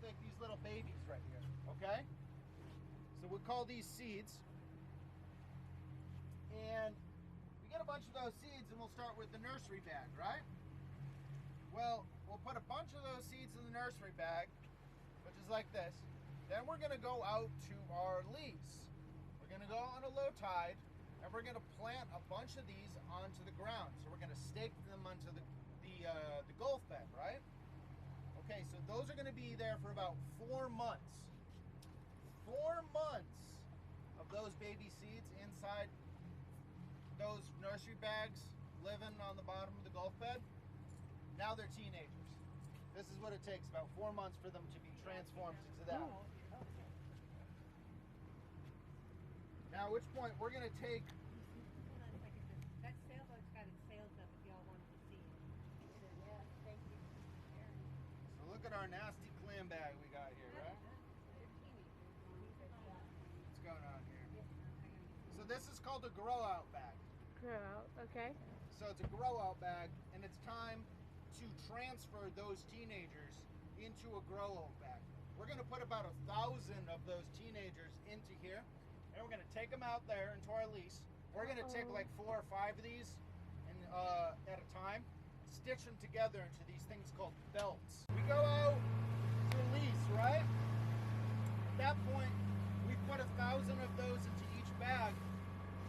like these little babies right here, okay? So we'll call these seeds. And we get a bunch of those seeds and we'll start with the nursery bag, right? Well, we'll put a bunch of those seeds in the nursery bag, which is like this. Then we're gonna go out to our lease. We're gonna go on a low tide and we're gonna plant a bunch of these onto the ground. So we're gonna stake them onto the Gulf bed, right? Okay, so those are gonna be there for about 4 months. 4 months of those baby seeds inside those nursery bags living on the bottom of the Gulf bed. Now they're teenagers. This is what it takes, about 4 months for them to be transformed into that. Now at which point we're gonna take... Hold on a second. That sailboat's got its sails up if y'all wanted to see it. Yeah, thank you. So look at our nasty clam bag we got here, right? What's going on here? So this is called a grow out bag. Grow out, okay. So it's a grow out bag, and it's time to transfer those teenagers into a grow out bag. We're gonna put about 1,000 of those teenagers into here, and we're gonna take them out there into our lease. We're gonna take like 4 or 5 of these and at a time, stitch them together into these things called belts. We go out to the lease, right? At that point, we put 1,000 of those into each bag.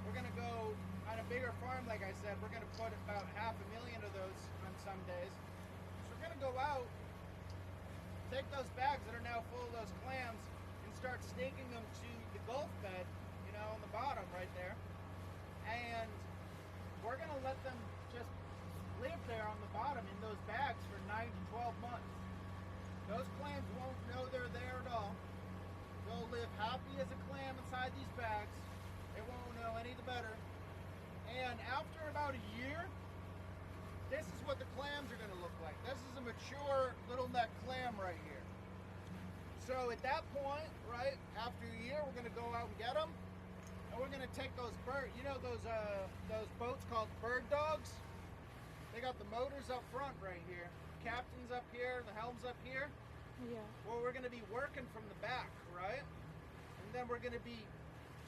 We're gonna go on a bigger farm, like I said. We're gonna put about 500,000 of those on some days. So we're gonna go out, take those bags that are now full of those clams, and start staking them to the Gulf bed, you know, on the bottom right there. And we're gonna let them just live there on the bottom in those bags for 9 to 12 months. Those clams won't know they're there at all. They'll live happy as a clam inside these bags. They won't know any the better. And after about a year, this is what the clams are gonna look like. This is a mature little neck clam right here. So at that point, right, after a year, we're gonna go out and get them. And we're gonna take those you know those boats called bird dogs? They got the motors up front right here. The captain's up here, the helm's up here. Yeah. Well, we're gonna be working from the back, right? And then we're gonna be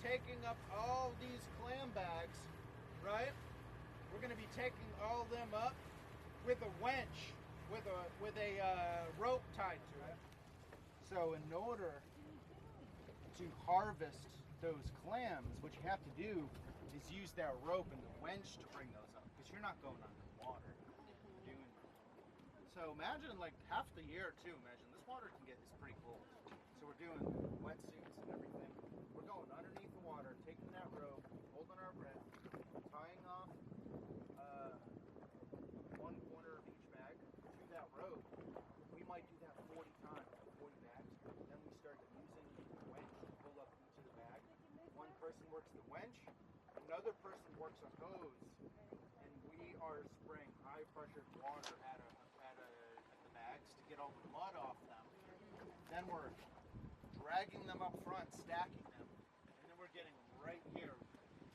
taking up all these clam bags, right? We're gonna be taking all of them up with a winch, with a rope tied to it. So in order to harvest those clams, what you have to do is use that rope and the winch to bring those up, because you're not going underwater. You're doing. So imagine like half the year too. Imagine this water is pretty cold. So we're doing wetsuits and everything. We're going underneath the water, taking that rope, holding our breath, tying off one corner of each bag to that rope. We might do that 40 times, 40 bags. Then we start using the winch to pull up each of the bag. One person works the winch, another person works a hose, and we are spraying high pressure water at the bags to get all the mud off them. Then we're dragging them up front, stacking them, and then we're getting them right here,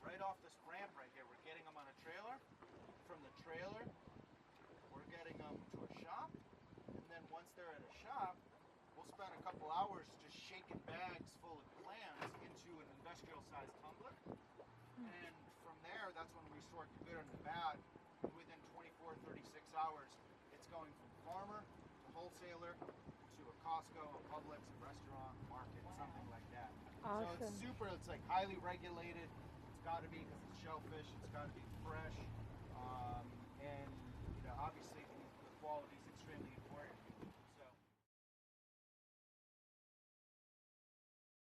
right off this ramp right here. We're getting them on a trailer. From the trailer, we're getting them to a shop, and then once they're at a shop, we'll spend a couple hours just shaking bags full of clams into an industrial-sized tumbler. And from there, that's when we sort the good and the bad. And within 24, 36 hours, it's going from farmer to wholesaler to a Costco, a Publix, a restaurant, a market, something like that. Awesome. So it's like highly regulated. It's got to be, because it's shellfish, it's got to be fresh.